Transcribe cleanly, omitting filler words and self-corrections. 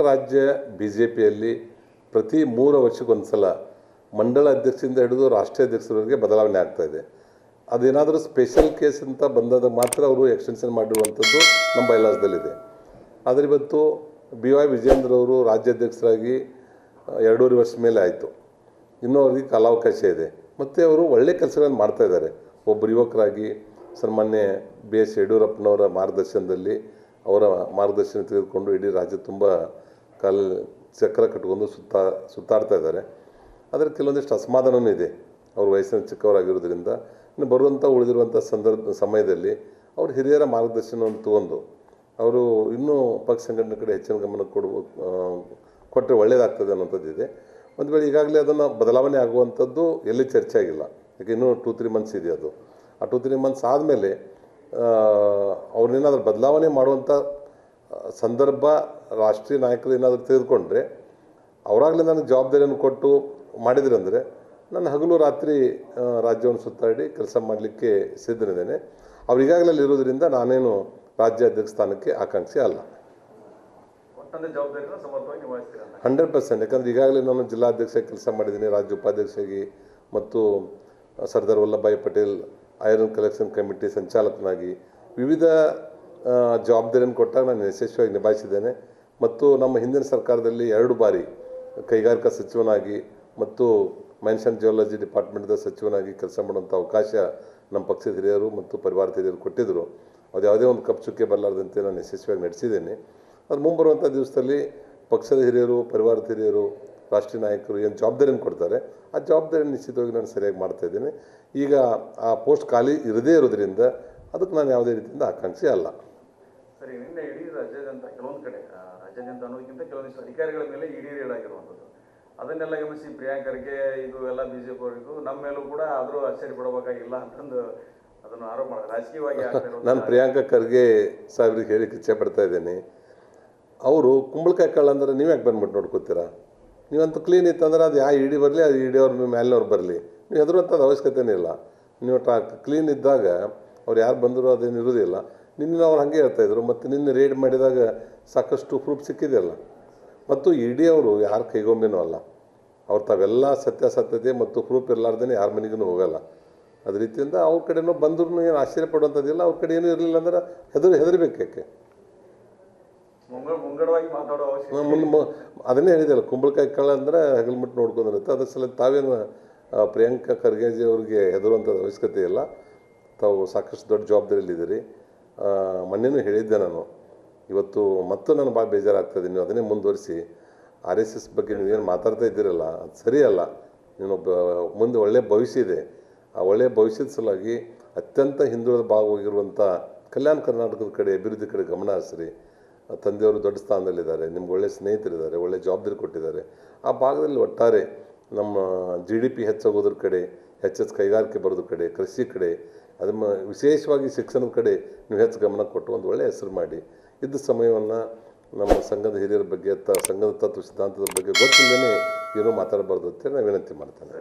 ರಾಜ್ಯ ಬಿಜೆಪಿಯಲ್ಲಿ ಪ್ರತಿ 3 ವರ್ಷಕ್ಕೊಂದು ಸಲ ಮಂಡಲ ಅಧ್ಯಕ್ಷರಿಂದ ಹಿಡಿದು ರಾಷ್ಟ್ರೀಯ ಅಧ್ಯಕ್ಷರವರೆಗೆ ಬದಲಾವಣೆ ಆಗ್ತಾ ಇದೆ. ಅದೇನಾದರೂ ಸ್ಪೆಷಲ್ ಕೇಸ್ ಅಂತ ಬಂದಾಗ ಮಾತ್ರ ಅವರು ಎಕ್ಸ್ಟೆನ್ಷನ್ ಮಾಡಿರುವಂಥದ್ದು ನಮ್ಮ ಬೈಲಾಸ್ದಲ್ಲಿದೆ. ಆದರೆ ಇವತ್ತು BY ವಿಜೇಂದ್ರ ಅವರು ರಾಜ್ಯಾಧ್ಯಕ್ಷರಾಗಿ 2.5 ವರ್ಷ ಮೇಲೆ ಆಯಿತು. ಇನ್ನೂ ಅವರಿಗೆ ಕಾಲಾವಕಾಶ ಇದೆ ಮತ್ತು ಅವರು ಒಳ್ಳೆ ಕೆಲಸಗಳನ್ನು ಮಾಡ್ತಾಯಿದ್ದಾರೆ. ಒಬ್ಬರು ಯುವಕರಾಗಿ ಸನ್ಮಾನ್ಯ BS ಯಡಿಯೂರಪ್ಪನವರ ಮಾರ್ಗದರ್ಶನದಲ್ಲಿ ಅವರ ಮಾರ್ಗದರ್ಶನ ತೆಗೆದುಕೊಂಡು ಇಡೀ ರಾಜ್ಯ ತುಂಬ ಚಕ್ರ ಕಟ್ಕೊಂಡು ಸುತ್ತಾಡ್ತಾ ಇದ್ದಾರೆ. ಆದರೆ ಕೆಲವೊಂದಿಷ್ಟು ಅಸಮಾಧಾನವೂ ಇದೆ. ಅವರು ವಯಸ್ಸಿನ ಚಿಕ್ಕವರಾಗಿರೋದ್ರಿಂದ ಇನ್ನು ಬರುವಂಥ ಉಳಿದಿರುವಂಥ ಸಮಯದಲ್ಲಿ ಅವರು ಹಿರಿಯರ ಮಾರ್ಗದರ್ಶನವನ್ನು ತಗೊಂಡು ಅವರು ಇನ್ನೂ ಪಕ್ಷ ಸಂಘಟನೆ ಕಡೆ ಹೆಚ್ಚಿನ ಗಮನ ಕೊಟ್ಟರೆ ಒಳ್ಳೆಯದಾಗ್ತದೆ ಅನ್ನೋಂಥದ್ದಿದೆ. ಒಂದು ವೇಳೆ ಈಗಾಗಲೇ ಅದನ್ನು ಬದಲಾವಣೆ ಆಗುವಂಥದ್ದು ಎಲ್ಲಿ ಚರ್ಚೆ ಆಗಿಲ್ಲ. ಯಾಕೆ ಇನ್ನೂ 2-3 ಮಂತ್ಸ್ ಇದೆ. ಅದು ಆ 2-3 ಮಂತ್ಸ್ ಆದಮೇಲೆ ಅವ್ರನ್ನೇನಾದರೂ ಬದಲಾವಣೆ ಮಾಡುವಂಥ ಸಂದರ್ಭ ರಾಷ್ಟ್ರೀಯ ನಾಯಕರು ಏನಾದರೂ ತೆಗೆದುಕೊಂಡ್ರೆ ಅವರಾಗಲೇ ನನಗೆ ಜವಾಬ್ದಾರಿಯನ್ನು ಕೊಟ್ಟು ಮಾಡಿದ್ರಂದರೆ ನಾನು ಹಗಲು ರಾತ್ರಿ ರಾಜ್ಯವನ್ನು ಸುತ್ತಾಡಿ ಕೆಲಸ ಮಾಡಲಿಕ್ಕೆ ಸಿದ್ಧನಿದ್ದೇನೆ. ಅವ್ರು ಈಗಾಗಲೇ ಇರೋದ್ರಿಂದ ನಾನೇನು ರಾಜ್ಯಾಧ್ಯಕ್ಷ ಸ್ಥಾನಕ್ಕೆ ಆಕಾಂಕ್ಷಿ ಅಲ್ಲ. 100%. ಯಾಕಂದರೆ ಈಗಾಗಲೇ ನಾನು ಜಿಲ್ಲಾಧ್ಯಕ್ಷ ಕೆಲಸ ಮಾಡಿದ್ದೀನಿ, ರಾಜ್ಯ ಉಪಾಧ್ಯಕ್ಷರಾಗಿ ಮತ್ತು Sardar Vallabhbhai Patel iron collection committee ಸಂಚಾಲಕನಾಗಿ ವಿವಿಧ ಜವಾಬ್ದಾರಿಯನ್ನು ಕೊಟ್ಟಾಗ ನಾನು ಯಶಸ್ವಿಯಾಗಿ ನಿಭಾಯಿಸಿದ್ದೇನೆ. ಮತ್ತು ನಮ್ಮ ಹಿಂದಿನ ಸರ್ಕಾರದಲ್ಲಿ 2 ಬಾರಿ ಕೈಗಾರಿಕಾ ಸಚಿವನಾಗಿ ಮತ್ತು ಮೈನ್ಸ್ ಆ್ಯಂಡ್ ಜಿಯಾಲಜಿ ಡಿಪಾರ್ಟ್ಮೆಂಟ್ದ ಸಚಿವನಾಗಿ ಕೆಲಸ ಮಾಡುವಂಥ ಅವಕಾಶ ನಮ್ಮ ಪಕ್ಷದ ಹಿರಿಯರು ಮತ್ತು ಪರಿವಾರದ ಹಿರಿಯರು ಕೊಟ್ಟಿದ್ದರು. ಅದು ಯಾವುದೇ ಒಂದು ಕಪ್ಪು ಚುಕ್ಕೆ ಬರಲಾರ್ದಂತೆ ನಾನು ಯಶಸ್ವಿಯಾಗಿ ನಡೆಸಿದ್ದೇನೆ. ಅದು ಮುಂಬರುವಂಥ ದಿವಸದಲ್ಲಿ ಪಕ್ಷದ ಹಿರಿಯರು, ಪರಿವಾರದ ಹಿರಿಯರು, ರಾಷ್ಟ್ರೀಯ ನಾಯಕರು ಏನು ಜವಾಬ್ದಾರಿಯನ್ನು ಕೊಡ್ತಾರೆ ಆ ಜವಾಬ್ದಾರಿಯನ್ನು ನಿಶ್ಚಿತವಾಗಿ ನಾನು ಸರಿಯಾಗಿ ಮಾಡ್ತಾಯಿದ್ದೀನಿ. ಈಗ ಆ ಪೋಸ್ಟ್ ಖಾಲಿ ಇರದೇ ಇರೋದ್ರಿಂದ ಅದಕ್ಕೆ ನಾನು ಯಾವುದೇ ರೀತಿಯಿಂದ ಆಕಾಂಕ್ಷಿ ಅಲ್ಲ. ಸರಿ, ನಿನ್ನೆ ಇಡೀ ರಾಜ್ಯಾದ್ಯಂತ ಕೆಲವೊಂದು ಕಡೆ ರಾಜ್ಯಾದ್ಯಂತ ಅನ್ನೋದಕ್ಕಿಂತ ಕೆಲವೊಂದಿಷ್ಟು ಅಧಿಕಾರಿಗಳ ಮೇಲೆ ಇಡೀ ರೇಡ್ ಆಗಿರುವಂಥದ್ದು, ಅದನ್ನೆಲ್ಲ ಗಮನಿಸಿ ಪ್ರಿಯಾಂಕ್ ಖರ್ಗೆ ಇದು ಎಲ್ಲ BJP ಅವರಿಗೂ ನಮ್ಮ ಮೇಲೂ ಕೂಡ ಆದರೂ ಆಶ್ಚರ್ಯ ಪಡಬೇಕಾಗಿಲ್ಲ ಅಂತಂದು ಅದನ್ನು ಆರೋಪ ಮಾಡಿದೆ. ರಾಜಕೀಯವಾಗಿ ನಾನು ಪ್ರಿಯಾಂಕ ಖರ್ಗೆ ಸಾಹೇಬ್ರಿಗೆ ಹೇಳಿಕ್ಕೆ ಇಚ್ಛೆ ಪಡ್ತಾ ಇದ್ದೀನಿ. ಅವರು ಕುಂಬಳಕಾಯಿ ಕಾಳು ಅಂದ್ರೆ ನೀವು ಯಾಕೆ ಬಂದ್ಬಿಟ್ಟು ನೋಡ್ಕೋತೀರಾ? ನೀವಂತೂ ಕ್ಲೀನ್ ಇತ್ತಂದ್ರೆ ಅದು ಯಾವ ಇಡಿ ಬರಲಿ, ಅದು ಇಡಿ ಅವ್ರ ಮೇಲಿನವ್ರು ಬರಲಿ, ನೀವು ಹೆದರುವಂಥದ್ದು ಅವಶ್ಯಕತೆನೇ ಇಲ್ಲ. ನೀವು ಕ್ಲೀನ್ ಇದ್ದಾಗ ಅವ್ರು ಯಾರು ಬಂದರೂ ಅದೇನು ಇರೋದಿಲ್ಲ. ನಿನ್ನೆ ಅವ್ರು ಹಾಗೆ ಹೇಳ್ತಾಯಿದ್ರು. ಮತ್ತು ನಿನ್ನೆ ರೇಡ್ ಮಾಡಿದಾಗ ಸಾಕಷ್ಟು ಪ್ರೂಫ್ ಸಿಕ್ಕಿದೆಯಲ್ಲ. ಮತ್ತು ಇಡಿ ಅವರು ಯಾರು ಕೈಗೊಂಬೇನೂ ಅಲ್ಲ. ಅವ್ರು ತಾವೆಲ್ಲ ಸತ್ಯಾಸತ್ಯತೆ ಮತ್ತು ಪ್ರೂಫ್ ಇರಲಾರ್ದೇ ಯಾರ ಮನೆಗೂ ಹೋಗಲ್ಲ. ಅದೇ ರೀತಿಯಿಂದ ಅವ್ರ ಕಡೆನೂ ಬಂದ್ರೂ ಏನು ಆಶ್ಚರ್ಯ ಪಡುವಂಥದ್ದಿಲ್ಲ. ಅವ್ರ ಕಡೆ ಏನೂ ಇರಲಿಲ್ಲ ಅಂದ್ರೆ ಹೆದರ್ಬೇಕು. ಯಾಕೆ ಅದನ್ನೇ ಹೇಳಿದೆಲ್ಲ, ಕುಂಬಳಕಾಯಿ ಕಾಳು ಅಂದರೆ ಹಗಲ್ಮುಟ್ಟು ನೋಡ್ಕೊಂಡಿರುತ್ತೆ. ಅದ್ರ ಸಲ ತಾವೇನು ಪ್ರಿಯಾಂಕಾ ಖರ್ಗೆಜಿ ಅವ್ರಿಗೆ ಹೆದರುವಂಥದ್ದು ಅವಶ್ಯಕತೆ ಇಲ್ಲ. ತಾವು ಸಾಕಷ್ಟು ದೊಡ್ಡ ಜವಾಬ್ದಾರಿಯಲ್ಲಿದ್ದೀರಿ. ಮೊನ್ನೆನೂ ಹೇಳಿದ್ದೆ ನಾನು. ಇವತ್ತು ಮತ್ತು ನಾನು ಭಾಳ ಬೇಜಾರಾಗ್ತದೆ. ನೀವು ಅದನ್ನೇ ಮುಂದುವರಿಸಿ RSS ಬಗ್ಗೆ ನೀವೇನು ಮಾತಾಡ್ತಾ ಇದ್ದೀರಲ್ಲ ಅದು ಸರಿಯಲ್ಲ. ನೀನೊಬ್ಬ ಮುಂದೆ ಒಳ್ಳೆಯ ಭವಿಷ್ಯ ಇದೆ. ಆ ಒಳ್ಳೆಯ ಭವಿಷ್ಯದ ಸಲುವಾಗಿ ಅತ್ಯಂತ ಹಿಂದುಳಿದ ಭಾಗವಾಗಿರುವಂಥ ಕಲ್ಯಾಣ ಕರ್ನಾಟಕದ ಕಡೆ ಅಭಿವೃದ್ಧಿ ಕಡೆ ಗಮನ ಹರಿಸ್ರಿ. ತಂದೆಯವರು ದೊಡ್ಡ ಸ್ಥಾನದಲ್ಲಿದ್ದಾರೆ, ನಿಮ್ಗೆ ಒಳ್ಳೆಯ ಸ್ನೇಹಿತರಿದ್ದಾರೆ, ಒಳ್ಳೆಯ ಜವಾಬ್ದಾರಿ ಕೊಟ್ಟಿದ್ದಾರೆ. ಆ ಭಾಗದಲ್ಲಿ ಒಟ್ಟಾರೆ ನಮ್ಮ GDP ಹೆಚ್ಚಾಗೋದ್ರ ಕಡೆ, ಹೆಚ್ಚು ಕೈಗಾರಿಕೆ ಬರೋದ್ರ ಕಡೆ, ಕೃಷಿ ಕಡೆ, ಅದನ್ನು ವಿಶೇಷವಾಗಿ ಶಿಕ್ಷಣದ ಕಡೆ ನೀವು ಹೆಚ್ಚು ಗಮನ ಕೊಟ್ಟು ಒಂದು ಒಳ್ಳೆಯ ಹೆಸರು ಮಾಡಿ ಇದ್ದ ಸಮಯವನ್ನು ನಮ್ಮ ಸಂಘದ ಹಿರಿಯರ ಬಗ್ಗೆ ಸಂಘದ ತತ್ವ ಸಿದ್ಧಾಂತದ ಬಗ್ಗೆ ಗೊತ್ತಿಲ್ಲದೇ ಏನೂ ಮಾತಾಡಬಾರ್ದು ಅಂತೇಳಿ ನಾನು ವಿನಂತಿ ಮಾಡ್ತೇನೆ.